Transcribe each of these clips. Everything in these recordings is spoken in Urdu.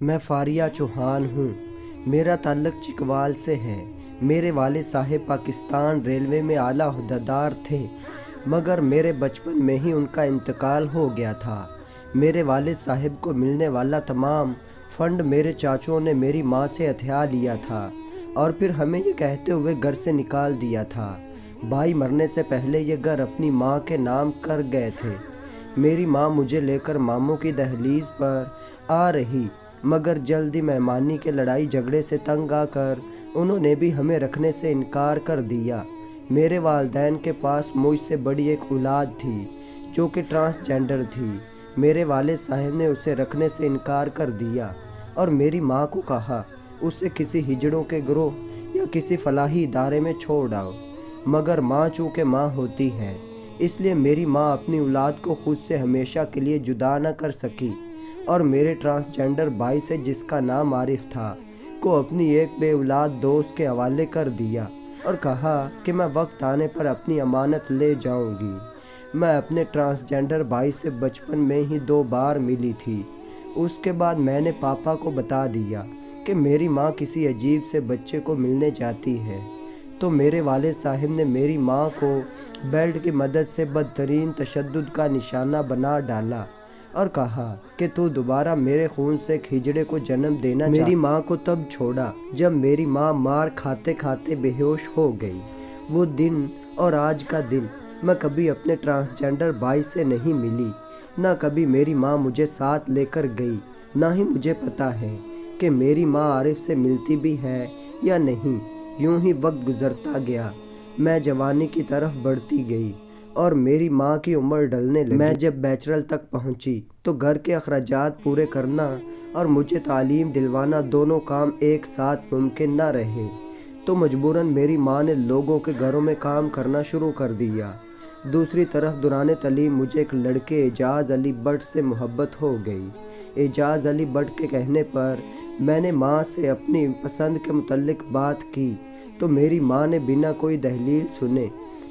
میں فاریہ چوہان ہوں۔ میرا تعلق چکوال سے ہے۔ میرے والد صاحب پاکستان ریلوے میں اعلیٰ عہدیدار تھے، مگر میرے بچپن میں ہی ان کا انتقال ہو گیا تھا۔ میرے والد صاحب کو ملنے والا تمام فنڈ میرے چاچوں نے میری ماں سے عطیہ لیا تھا اور پھر ہمیں یہ کہتے ہوئے گھر سے نکال دیا تھا۔ بھائی مرنے سے پہلے یہ گھر اپنی ماں کے نام کر گئے تھے۔ میری ماں مجھے لے کر ماموں کی دہلیز پر آ رہی، مگر جلدی مہمانی کے لڑائی جھگڑے سے تنگ آ کر انہوں نے بھی ہمیں رکھنے سے انکار کر دیا۔ میرے والدین کے پاس مجھ سے بڑی ایک اولاد تھی جو کہ ٹرانسجینڈر تھی۔ میرے والد صاحب نے اسے رکھنے سے انکار کر دیا اور میری ماں کو کہا اسے کسی ہجڑوں کے گروہ یا کسی فلاحی ادارے میں چھوڑ آؤ، مگر ماں چونکہ ماں ہوتی ہے، اس لیے میری ماں اپنی اولاد کو خود سے ہمیشہ کے لیے جدا نہ کر سکی اور میرے ٹرانسجینڈر بھائی سے، جس کا نام عارف تھا، کو اپنی ایک بے اولاد دوست کے حوالے کر دیا اور کہا کہ میں وقت آنے پر اپنی امانت لے جاؤں گی۔ میں اپنے ٹرانسجینڈر بھائی سے بچپن میں ہی 2 بار ملی تھی۔ اس کے بعد میں نے پاپا کو بتا دیا کہ میری ماں کسی عجیب سے بچے کو ملنے جاتی ہے، تو میرے والد صاحب نے میری ماں کو بیلٹ کی مدد سے بدترین تشدد کا نشانہ بنا ڈالا اور کہا کہ تو دوبارہ میرے خون سے ایک ہجڑے کو جنم دینا چاہتا ہے۔ میری ماں کو تب چھوڑا جب میری ماں مار کھاتے کھاتے بے ہوش ہو گئی۔ وہ دن اور آج کا دن میں کبھی اپنے ٹرانسجینڈر بھائی سے نہیں ملی، نہ کبھی میری ماں مجھے ساتھ لے کر گئی، نہ ہی مجھے پتا ہے کہ میری ماں عارف سے ملتی بھی ہے یا نہیں۔ یوں ہی وقت گزرتا گیا، میں جوانی کی طرف بڑھتی گئی اور میری ماں کی عمر ڈھلنے لگی۔ میں جب بیچلر تک پہنچی تو گھر کے اخراجات پورے کرنا اور مجھے تعلیم دلوانا دونوں کام ایک ساتھ ممکن نہ رہے، تو مجبوراً میری ماں نے لوگوں کے گھروں میں کام کرنا شروع کر دیا۔ دوسری طرف دوران تعلیم مجھے ایک لڑکے اعجاز علی بٹ سے محبت ہو گئی۔ اعجاز علی بٹ کے کہنے پر میں نے ماں سے اپنی پسند کے متعلق بات کی، تو میری ماں نے بنا کوئی دلیل سنے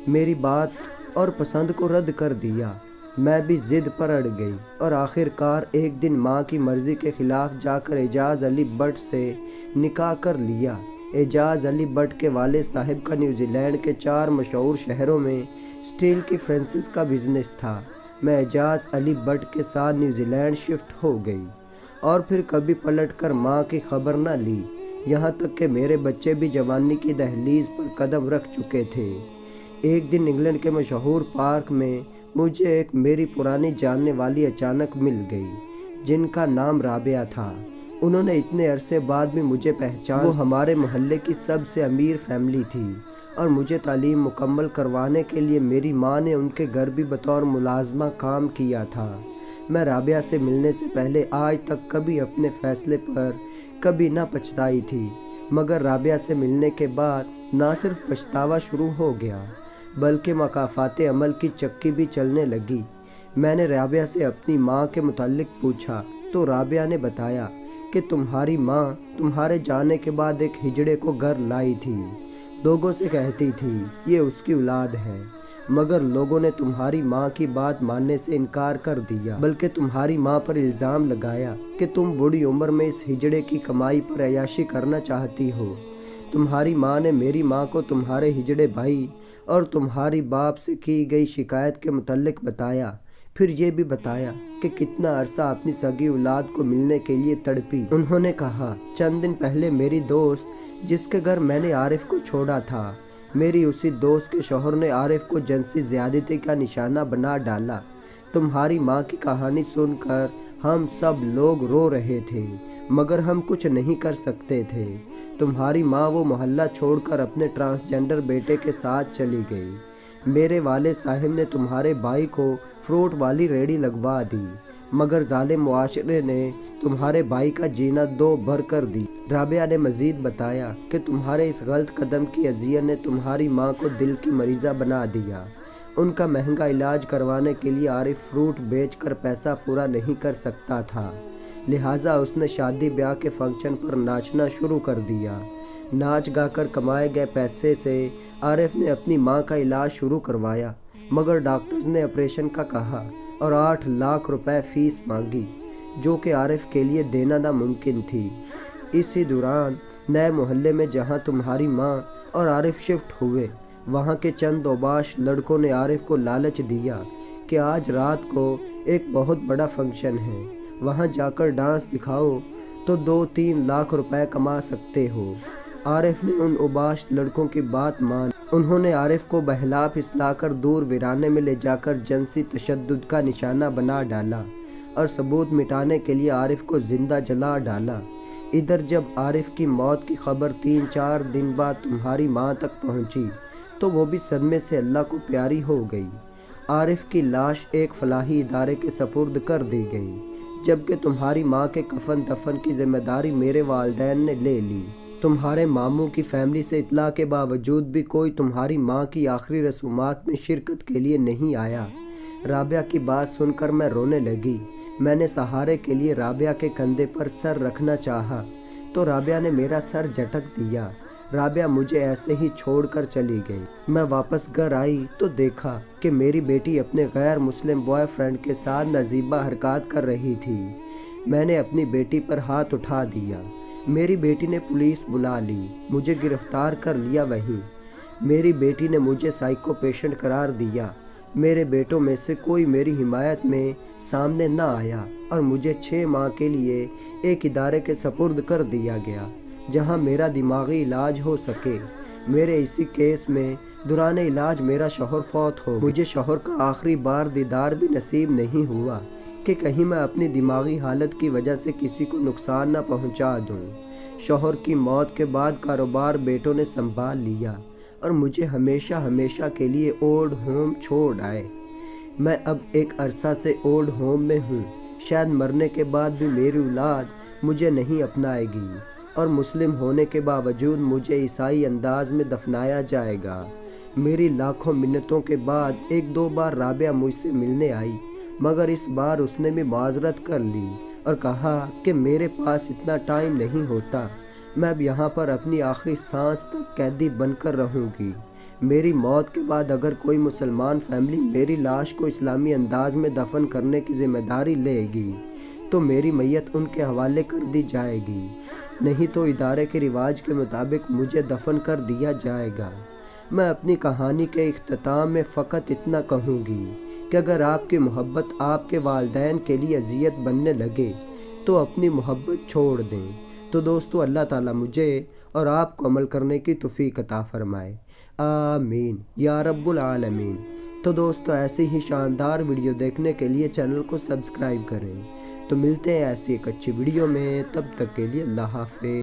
میری بات اور پسند کو رد کر دیا۔ میں بھی ضد پر اڑ گئی اور آخر کار ایک دن ماں کی مرضی کے خلاف جا کر اعجاز علی بٹ سے نکاح کر لیا۔ اعجاز علی بٹ کے والد صاحب کا نیوزی لینڈ کے 4 مشہور شہروں میں سٹیل کی فرنسز کا بزنس تھا۔ میں اعجاز علی بٹ کے ساتھ نیوزی لینڈ شفٹ ہو گئی اور پھر کبھی پلٹ کر ماں کی خبر نہ لی، یہاں تک کہ میرے بچے بھی جوانی کی دہلیز پر قدم رکھ چکے تھے۔ ایک دن انگلینڈ کے مشہور پارک میں مجھے ایک میری پرانی جاننے والی اچانک مل گئی، جن کا نام رابعہ تھا۔ انہوں نے اتنے عرصے بعد بھی مجھے پہچانا۔ وہ ہمارے محلے کی سب سے امیر فیملی تھی اور مجھے تعلیم مکمل کروانے کے لیے میری ماں نے ان کے گھر بھی بطور ملازمہ کام کیا تھا۔ میں رابعہ سے ملنے سے پہلے آج تک کبھی اپنے فیصلے پر کبھی نہ پچھتائی تھی، مگر رابعہ سے ملنے کے بعد نہ صرف پچھتاوا شروع ہو گیا بلکہ مکافات عمل کی چکی بھی چلنے لگی۔ میں نے رابعہ سے اپنی ماں کے متعلق پوچھا تو رابعہ نے بتایا کہ تمہاری ماں تمہارے جانے کے بعد ایک ہجڑے کو گھر لائی تھی۔ لوگوں سے کہتی تھی یہ اس کی اولاد ہے، مگر لوگوں نے تمہاری ماں کی بات ماننے سے انکار کر دیا، بلکہ تمہاری ماں پر الزام لگایا کہ تم بڑی عمر میں اس ہجڑے کی کمائی پر عیاشی کرنا چاہتی ہو۔ تمہاری ماں نے میری ماں کو تمہارے ہجڑے بھائی اور تمہاری باپ سے کی گئی شکایت کے متعلق بتایا، پھر یہ بھی بتایا کہ کتنا عرصہ اپنی سگی اولاد کو ملنے کے لیے تڑپی۔ انہوں نے کہا چند دن پہلے میری دوست جس کے گھر میں نے عارف کو چھوڑا تھا، میری اسی دوست کے شوہر نے عارف کو جنسی زیادتی کا نشانہ بنا ڈالا۔ تمہاری ماں کی کہانی سن کر ہم سب لوگ رو رہے تھے، مگر ہم کچھ نہیں کر سکتے تھے۔ تمہاری ماں وہ محلہ چھوڑ کر اپنے ٹرانسجینڈر بیٹے کے ساتھ چلی گئی۔ میرے والد صاحب نے تمہارے بھائی کو فروٹ والی ریڑھی لگوا دی، مگر ظالم معاشرے نے تمہارے بھائی کا جینا 2 بھر کر دی۔ رابعہ نے مزید بتایا کہ تمہارے اس غلط قدم کی اذیت نے تمہاری ماں کو دل کی مریضہ بنا دیا۔ ان کا مہنگا علاج کروانے کے لیے عارف فروٹ بیچ کر پیسہ پورا نہیں کر سکتا تھا، لہٰذا اس نے شادی بیاہ کے فنکشن پر ناچنا شروع کر دیا۔ ناچ گا کر کمائے گئے پیسے سے عارف نے اپنی ماں کا علاج شروع کروایا، مگر ڈاکٹرز نے آپریشن کا کہا اور 8 لاکھ روپے فیس مانگی۔ جو کہ عارف کے لیے دینا ناممکن تھی۔ اسی دوران نئے محلے میں جہاں تمہاری ماں اور عارف شفٹ ہوئے، وہاں کے چند اوباش لڑکوں نے عارف کو لالچ دیا کہ آج رات کو ایک بہت بڑا فنکشن ہے، وہاں جا کر ڈانس دکھاؤ تو 2-3 لاکھ روپے کما سکتے ہو۔ عارف نے ان اوباش لڑکوں کی بات مان۔ انہوں نے عارف کو بہلا پھسلا کر دور ویرانے میں لے جا کر جنسی تشدد کا نشانہ بنا ڈالا اور ثبوت مٹانے کے لیے عارف کو زندہ جلا ڈالا۔ ادھر جب عارف کی موت کی خبر 3-4 دن بعد تمہاری ماں تک پہنچی تو وہ بھی صدمے سے اللہ کو پیاری ہو گئی۔ عارف کی لاش ایک فلاحی ادارے کے سپرد کر دی گئی، جبکہ تمہاری ماں کے کفن دفن کی ذمہ داری میرے والدین نے لے لی۔ تمہارے ماموں کی فیملی سے اطلاع کے باوجود بھی کوئی تمہاری ماں کی آخری رسومات میں شرکت کے لیے نہیں آیا۔ رابعہ کی بات سن کر میں رونے لگی۔ میں نے سہارے کے لیے رابعہ کے کندھے پر سر رکھنا چاہا تو رابعہ نے میرا سر جھٹک دیا۔ رابعہ مجھے ایسے ہی چھوڑ کر چلی گئی۔ میں واپس گھر آئی تو دیکھا کہ میری بیٹی اپنے غیر مسلم بوائے فرینڈ کے ساتھ نازیبہ حرکات کر رہی تھی۔ میں نے اپنی بیٹی پر ہاتھ اٹھا دیا۔ میری بیٹی نے پولیس بلا لی، مجھے گرفتار کر لیا۔ وہیں میری بیٹی نے مجھے سائیکو پیشنٹ قرار دیا۔ میرے بیٹوں میں سے کوئی میری حمایت میں سامنے نہ آیا اور مجھے 6 ماہ کے لیے ایک ادارے کے سپرد کر دیا گیا جہاں میرا دماغی علاج ہو سکے۔ میرے اسی کیس میں دوران علاج میرا شوہر فوت ہو گیا۔ مجھے شوہر کا آخری بار دیدار بھی نصیب نہیں ہوا کہ کہیں میں اپنی دماغی حالت کی وجہ سے کسی کو نقصان نہ پہنچا دوں۔ شوہر کی موت کے بعد کاروبار بیٹوں نے سنبھال لیا اور مجھے ہمیشہ کے لیے اولڈ ہوم چھوڑ آئے۔ میں اب ایک عرصہ سے اولڈ ہوم میں ہوں۔ شاید مرنے کے بعد بھی میری اولاد مجھے نہیں اپنائے گی اور مسلم ہونے کے باوجود مجھے عیسائی انداز میں دفنایا جائے گا۔ میری لاکھوں منتوں کے بعد 1-2 بار رابعہ مجھ سے ملنے آئی، مگر اس بار اس نے بھی معذرت کر لی اور کہا کہ میرے پاس اتنا ٹائم نہیں ہوتا، میں اب یہاں پر اپنی آخری سانس تک قیدی بن کر رہوں گی۔ میری موت کے بعد اگر کوئی مسلمان فیملی میری لاش کو اسلامی انداز میں دفن کرنے کی ذمہ داری لے گی تو میری میت ان کے حوالے کر دی جائے گی، نہیں تو ادارے کے رواج کے مطابق مجھے دفن کر دیا جائے گا۔ میں اپنی کہانی کے اختتام میں فقط اتنا کہوں گی کہ اگر آپ کی محبت آپ کے والدین کے لیے اذیت بننے لگے تو اپنی محبت چھوڑ دیں۔ تو دوستو، اللہ تعالیٰ مجھے اور آپ کو عمل کرنے کی توفیق عطا فرمائے، آمین یا رب العالمین۔ تو دوستو، ایسی ہی شاندار ویڈیو دیکھنے کے لیے چینل کو سبسکرائب کریں۔ تو ملتے ہیں ایسی ایک اچھی ویڈیو میں، تب تک کے لیے اللہ حافظ۔